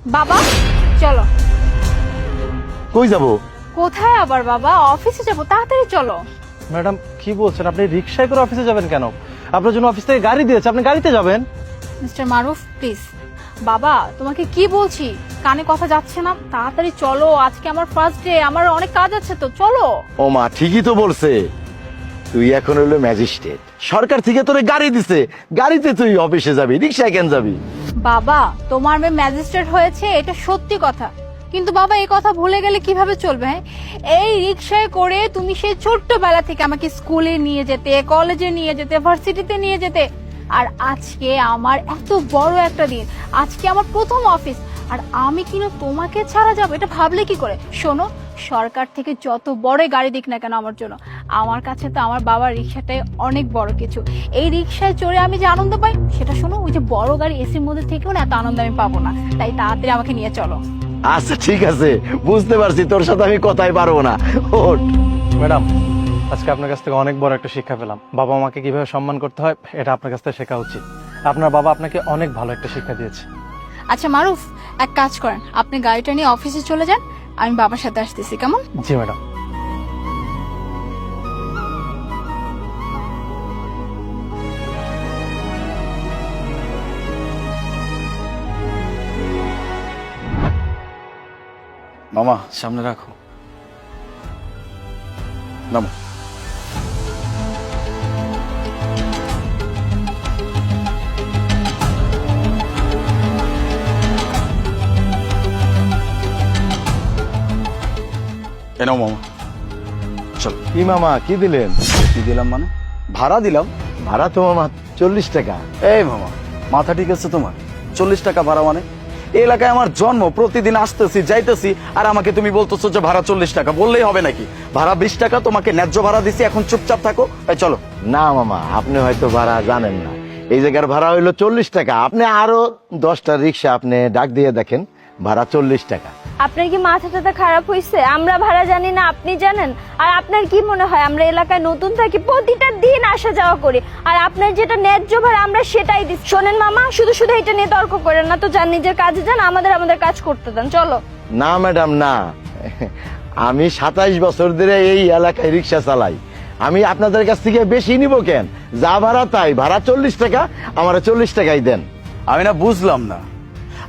বাবা চলো। কই যাব? কোথায় আবার বাবা? অফিসে যাবো, তাড়াতাড়ি চলো। ম্যাডাম কি বলছেন? আপনি রিক্সায় করে অফিসে যাবেন কেন? আপনার জন্য অফিস থেকে গাড়ি দিয়েছে, আপনি গাড়িতে যাবেন। Mister Maruf please. বাবা তোমাকে কি বলছি, কানে কথা যাচ্ছে না? তাড়াতাড়ি চলো, আজকে আমার ফার্স্ট ডে, আমার অনেক কাজ আছে তো, চলো। ও মা, ঠিকই তো বলছে। তুই এখন হলো ম্যাজিস্ট্রেট, সরকার থেকে তোরে গাড়ি দিছে, গাড়িতে তুই অফিসে যাবি, রিক্সায় কেন যাবি? বাবা তোমার মেয়ে ম্যাজিস্ট্রেট হয়েছে, এটা সত্যি কথা, কিন্তু বাবা এই কথা ভুলে গেলে কিভাবে চলবে? হ্যাঁ, এই রিক্সায় করে তুমি সেই ছোট্টবেলা থেকে আমাকে স্কুলে নিয়ে যেতে, কলেজে নিয়ে যেতে, ভার্সিটিতে নিয়ে যেতে, আর আজকে আমার এত বড় একটা দিন, আজকে আমার প্রথম অফিস, আর আমি কিনা তোমাকে ছাড়া যাবো? এটা ভাবলে কি করে? শোনো, সরকার থেকে যত বড় গাড়ি দিক না কেন আমার জন্য, আমার কাছে তো আমার বাবার রিক্সাটাই অনেক বড় কিছু। এই রিক্সায় চড়ে আমি যে আনন্দ পাই সেটা শোনো, ওই যে বড় গাড়ি এসির মধ্যে থেকেও না এত আনন্দ আমি পাবো না। তাই তাড়াতাড়ি আমাকে নিয়ে চলো। আচ্ছা ঠিক আছে, বুঝতে পারছি, তোর সাথে আমি কথাই পারবো না। ওঠ। ম্যাডাম আজকে আপনার কাছ থেকে অনেক বড় একটা শিক্ষা পেলাম। বাবা মাকে কিভাবে সম্মান করতে হয় এটা আপনার কাছ থেকে শেখা উচিত। আপনার বাবা আপনাকে অনেক ভালো একটা শিক্ষা দিয়েছে। আচ্ছা মারুফ, এক কাজ করেন, আপনি গাড়িটা নিয়ে অফিসে চলে যান, আমি বাবার সাথে আসতেছি, কেমন? জি ম্যাডাম। মামা সামনে রাখো, নামো। এ নাও মামা, চলো। কি মামা, কি দিলেন? কি দিলাম মানে? ভাড়া দিলাম। ভাড়া তো মামা 40 টাকা। এই মামা, মাথা ঠিক আছে তোমার? 40 টাকা ভাড়া মানে? এই এলাকায় আমার জন্ম, প্রতিদিন আসতেছি যাইতেছি, আর আমাকে তুমি বলতেছো যে ভাড়া 40 টাকা? বললেই হবে নাকি? ভাড়া 20 টাকা, তোমাকে ন্যায্য ভাড়া দিছি, এখন চুপচাপ থাকো। এই চলো। না মামা, আপনি হয়তো ভাড়া জানেন না, এই জায়গার ভাড়া হইলো 40 টাকা। আপনি আরো 10টা রিক্সা আপনি ডাক দিয়ে দেখেন, ভাড়া 40 টাকা। আপনার কি মাথা টাথা খারাপ হয়েছে? আমরা ভাড়া জানি না, আপনি জানেন? আর আপনার কি মনে হয় আমরা এলাকায় নতুন থাকি, প্রতিটা দিন আসা যাওয়া করি, আর আপনার যেটা ন্যায্য ভাড়া আমরা সেটাই দিই? শোনেন মামা, শুধু শুধু এটা নিয়ে তর্ক করেন না তো, যান নিজের কাজে যান, আমাদের কাজ করতে দেন, চলো। না ম্যাডাম না, আমি 27 বছর ধরে এই এলাকায় রিক্সা চালাই, আমি আপনাদের কাছ থেকে বেশি নিব কেন? যা ভাড়া তাই, ভাড়া 40 টাকা, আমার 40 টাকাই দেন। আমি না বুঝলাম না,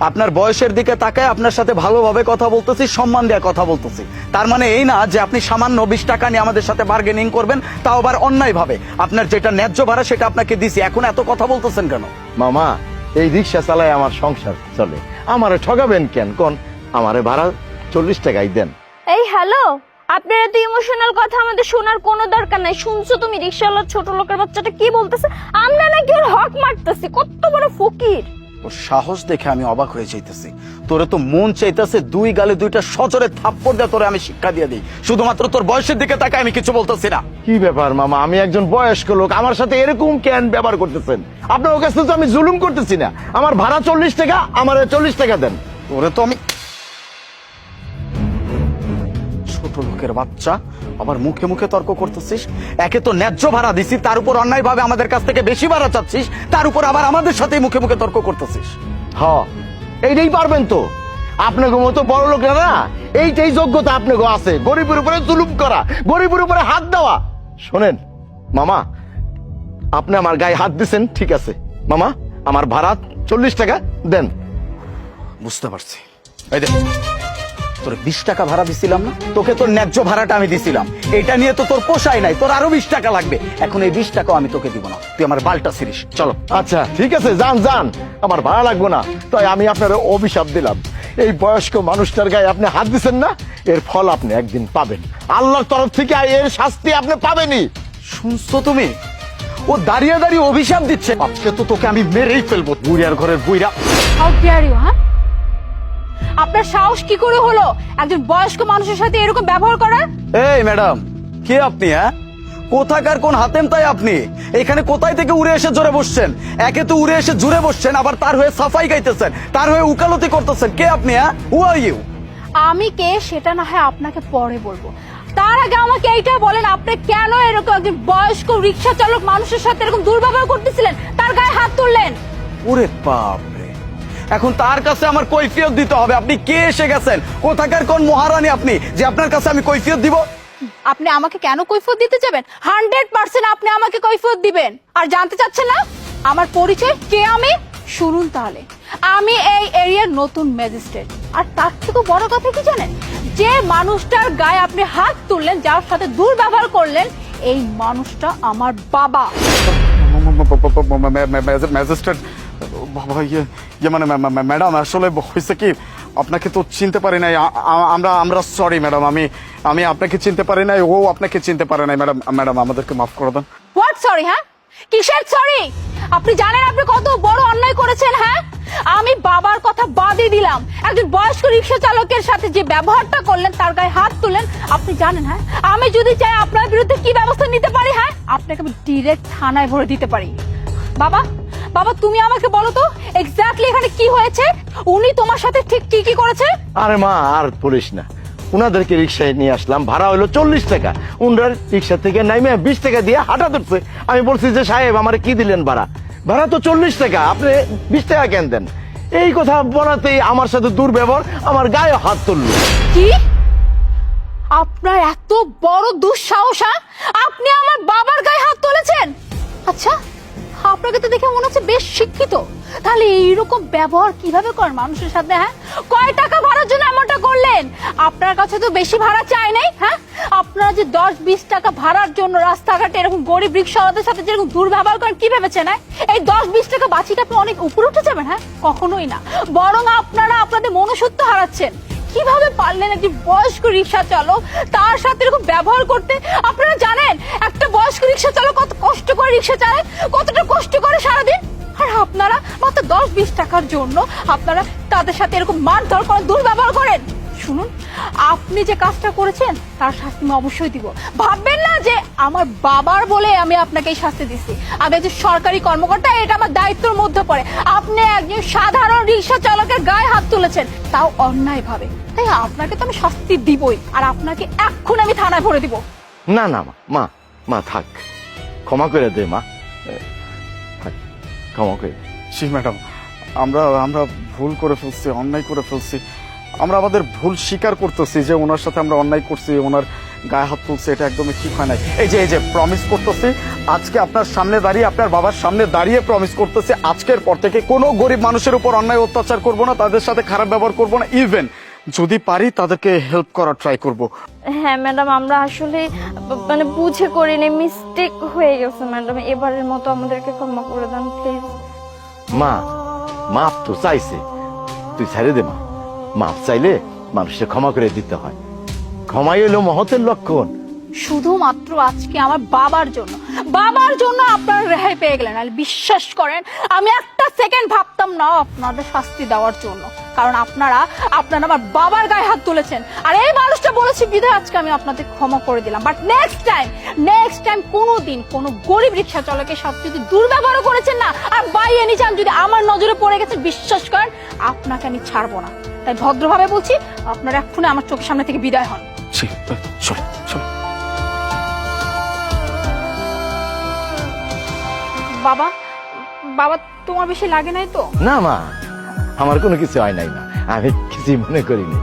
আপনার বয়সের দিকে তাকায় আপনার সাথে ভালোভাবে কথা বলতেছি, সম্মান দেওয়া কথা বলতেছি, তার মানে এই না যে আপনি সামান্য 20 টাকা নিয়ে আমাদের সাথে বার্গেনিং করবেন, তাও আবার অন্যায় ভাবে। আপনার যেটা ন্যায্য ভাড়া সেটা আপনাকে দিছি, এখন এত কথা বলতেছেন কেন? মামা, এই রিক্সা চালায় আমার সংসার চলে, আমারে ঠগাবেন কেন কোন? আমারে ভাড়া 40 টাকাই দেন। এই হ্যালো, আপনার এত ইমোশনাল কথা আমাদের শোনার কোনো দরকার নাই। শুনছো তুমি রিকশাওয়ালার ছোট লোকের বাচ্চাটা কি বলতেছে? আমরা নাকি ওর হক মারতেছি, কত বড় ফকির! ওর সাহস দেখে আমি অবাক হয়ে যাইতেছি। তোরে তো মন চাইতেছে দুই গালে দুইটা সজোরে থাপ্পড় দিয়ে তোরে আমি শিক্ষা দিয়ে দিই, শুধুমাত্র তোর বয়সের দিকে তাকায় আমি কিছু বলতেছি না। কি ব্যাপার মামা, আমি একজন বয়স্ক লোক, আমার সাথে এরকম কেন ব্যবহার করতেছেন? আপনার কাছে তো আমি জুলুম করতেছি না, আমার ভাড়া 40 টাকা, আমার 40 টাকা দেন। তোরে তো আমি, ছোট লোকের বাচ্চা, আবার মুখে মুখে তর্ক করতেছিস। একে তো ন্যায্য ভাড়া দিছি, তার উপর অন্যায় ভাবে আমাদের কাছ থেকে বেশি ভাড়া চাচ্ছিস, তার উপর আবার আমাদের সাথে মুখে মুখে তর্ক করতেছিস। হ, এইটাই পারবেন তো? আপনাকে মতো বড় লোকেরা না, এইটাই যোগ্যতা আপনাকে আছে, গরিবের উপরে জুলুম করা, গরিবের উপরে হাত দেওয়া। শোনেন মামা, আপনি আমার গায়ে হাত দিছেন, ঠিক আছে মামা, আমার ভাড়া 40 টাকা দেন। বুঝতে পারছি। এই দেখ, তোর 20 টাকা ভাড়া দিছিলাম না, তোকে তোর ন্যায্য ভাড়াটা আমি দিছিলাম, এটা নিয়ে তো তোর পোষায় নাই, তোর আরো 20 টাকা লাগবে। এখন এই 20 টাকাও আমি তোকে দিব না, তুই আমার বালটা ছিড়িস। চলো। আচ্ছা ঠিক আছে, যান যান, আমার ভাড়া লাগবে না। তাই আমি আপনার অভিশাপ দিলাম, এই বয়স্ক মানুষটার গায়ে আপনি হাত দিচ্ছেন না, এর ফল আপনি একদিন পাবেন, আল্লাহর তরফ থেকে এর শাস্তি আপনি পাবেনই। শুনছো তুমি? ও দাঁড়িয়ে দাঁড়িয়ে অভিশাপ দিচ্ছে। আজকে তো তোকে আমি মেরেই ফেলবো, বুড়িয়ার ঘরের বুইরা। How dare you! হ্যাঁ, আপনার সাহস কি করে হলো একজন বয়স্ক মানুষের সাথে এরকম ব্যবহার করার? এই ম্যাডাম, কে আপনি? হ্যাঁ, কোথাকার কোন হাতেম তাই আপনি? এখানে কোথায় থেকে উড়ে এসে জোরে বসছেন? একে তো উড়ে এসে জুড়ে বসছেন, আবার তার হয়ে সাফাই গাইতেছেন, তার হয়ে উকালতি করতেছেন। কে আপনি? হ্যাঁ, হু আর ইউ? আমি কে সেটা না হয় আপনাকে পরে বলবো, তার আগে আমাকে এইটা বলেন, আপনি কেন এরকম একজন বয়স্ক রিক্সা চালক মানুষের সাথে এরকম দুর্ব্যবহার করতেছিলেন, তার গায়ে হাত তুললেন? ওরে বাপ রে, এখন তার কাছে আমার কৈফিয়ত দিতে হবে। আপনি কে এসে গেছেন, কোথাকার কোন মহারানী আপনি যে আপনার কাছে আমি কৈফিয়ত দিব? আপনি আমাকে কেন কৈফিয়ত দিতে যাবেন? 100% আপনি আমাকে কৈফিয়ত দিবেন। আর জানতে চাচ্ছেন না আমার পরিচয় কে আমি? শুনুন তাহলে, আমি এই এরিয়ার নতুন ম্যাজিস্ট্রেট। আর তার থেকে বড় কথা কি জানেন? যে মানুষটার গায়ে আপনি হাত তুললেন, যার সাথে দুর্ব্যবহার করলেন, এই মানুষটা আমার বাবা। ম্যাজিস্ট্রেট বাবা, মানে ম্যাডাম আসলে হয়েছে কি, আপনাকে তো চিনতে পারি নাই। আমরা সরি ম্যাডাম, আমি আপনাকে চিনতে পারি নাই, ও আপনাকে চিনতে পারে নাই। ম্যাডাম আমাদেরকে মাফ করে দেন। What sorry? হ্যাঁ, কিসের সরি? আপনি জানেন আপনি কত বড় অন্যায় করেছেন? হ্যাঁ, আমি বাবার কথা বাদই দিলাম, একজন বয়স্ক রিক্সা চালকের সাথে যে ব্যবহারটা করলেন, তার গায়ে হাত তুললেন, আপনি জানেন হ্যাঁ আমি যদি চাই আপনার বিরুদ্ধে কি ব্যবস্থা নিতে পারি? হ্যাঁ, আপনাকে আমি ডিরেক্ট থানায় ভরে দিতে পারি। বাবা, বাবা তুমি আমাকে বলো তো এক্স্যাক্টলি এখানে কি হয়েছে? উনি তোমার সাথে ঠিক কি কি করেছে? আরে মা, আর বলিস না, উনাদেরকে রিক্সায় নিয়ে আসলাম, ভাড়া হলো 40 টাকা। উনার রিক্সা থেকে নাইমে 20 টাকা দিয়ে হাঁটা ধরছে। আমি বলছি যে সাহেব আমার কি দিলেন ভাড়া? ভাড়া তো 40 টাকা, আপনি 20 টাকা কেন দেন? এই কথা বলাতেই আমার সাথে দুর্ব্যবহার, আমার গায়ে হাত তুললো। কি? আপনার এত বড় দুঃসাহস? হ্যাঁ? আপনি আমার বাবার গায়ে হাত তুলেছেন? আচ্ছা, আপনাকে তো দেখে মনে হচ্ছে বেশ শিক্ষিত, তাহলে এইরকম ব্যবহার কিভাবে করেন মানুষের সাথে? হ্যাঁ, কয় টাকা ভাড়ার জন্য এমনটা করলেন? আপনার কাছে তো বেশি ভাড়া চাই নাই। হ্যাঁ, আপনারা যে 10-20 টাকা ভাড়ার জন্য রাস্তাঘাটে এরকম গরিব রিক্সাওয়ালাদের সাথে যেরকম দুর্ব্যবহার করেন, কি ভেবেছেন? হ্যাঁ, এই 10-20 টাকা বাঁচিয়ে আপনি অনেক উপরে উঠে যাবেন? হ্যাঁ, কখনোই না, বরং আপনারা আপনাদের মনুষ্যত্ব হারাচ্ছেন। কিভাবে পারলেন একজন বয়স্ক রিক্সা চালক তার সাথে এরকম ব্যবহার করতে? আপনারা জানেন একটা বয়স্ক রিক্সা চালক কত কষ্ট করে রিক্সা চালায়, কতটা কষ্ট করে সারাদিন? আর আপনারা মাত্র 10-20 টাকার জন্য আপনারা তাদের সাথে এরকম মারধর করেন, দুর্ব্যবহার করেন। শুনুন, আপনি যে কাজটা করেছেন তার শাস্তি আমি অবশ্যই দিব। ভাববেন না যে আমার বাবার বলে আমি আপনাকে এই শাস্তি দিচ্ছি। আমি একজন সরকারি কর্মকর্তা, এটা আমার দায়িত্বের মধ্যে পড়ে। আপনি একজন সাধারণ রিক্সা চালকের গায়ে হাত তুলেছেন, তাও অন্যায় ভাবে, তাই আপনাকে তো আমি শাস্তি দিবই। আর আপনাকে এক্ষুনি আমি থানায় ভরে দিব। না না মা, মা থাক, ক্ষমা করে দে মা, থাক, ক্ষমা করে দে। জি ম্যাডাম, আমরা ভুল করে ফেলছি, অন্যায় করে ফেলছি। আমরা আমাদের ভুল স্বীকার করতেছি যে ওনার সাথে আমরা অন্যায় করছি, ওনার গায়ে হাত তুলছে, এটা একদমই ঠিক হয় নাই। এই যে প্রমিস করতেছি, আজকে আপনার সামনে দাঁড়িয়ে, আপনার বাবার সামনে দাঁড়িয়ে প্রমিস করতেছি, আজকের পর থেকে কোনো গরিব মানুষের উপর অন্যায় অত্যাচার করব না, তাদের সাথে খারাপ ব্যবহার করব না, ইভেন যদি পারি তাদেরকে হেল্প করার ট্রাই করব। হ্যাঁ ম্যাডাম, আমরা আসলে মানে বুঝে করিনি, মিস্টেক হয়ে গেছে ম্যাডাম, এবারের মতো আমাদেরকে ক্ষমা করে দেন প্লিজ। মা, মাপ তো চাইছে, তুই ছেড়ে দে মা। মাপ চাইলে মানুষকে ক্ষমা করে দিতে হয়, ক্ষমাই হলো মহতের লক্ষণ। শুধুমাত্র আজকে আমার বাবার জন্য আপনারা রেহাই পেয়ে গেলেন। আর বিশ্বাস করেন আমি একটা সেকেন্ড ভাবতাম না আপনাদের শাস্তি দেওয়ার জন্য, কারণ আপনারা আমার বাবার গায়ে হাত তুলেছেন। আর এই মানুষটা বলেছে বিধায় আজকে আমি আপনাদের ক্ষমা করে দিলাম। বাট নেক্সট টাইম কোনোদিন কোনো গরিব রিক্সা চালকের সাথে যদি দুর্ব্যবহার করেছেন না, আর বাই এনি চান্স যদি আমার নজরে পড়ে গেছে, বিশ্বাস করেন আপনাকে আমি ছাড়বো না। তাই ভদ্রভাবে বলছি, আপনারা এক্ষুনি আমার চোখের সামনে থেকে বিদায় হন। চলো। বাবা, বাবা তোমার বেশি লাগে নাই তো? না মা, আমার কোনো কিছু হয় নাই মা, আমি কিছুই মনে করিনি।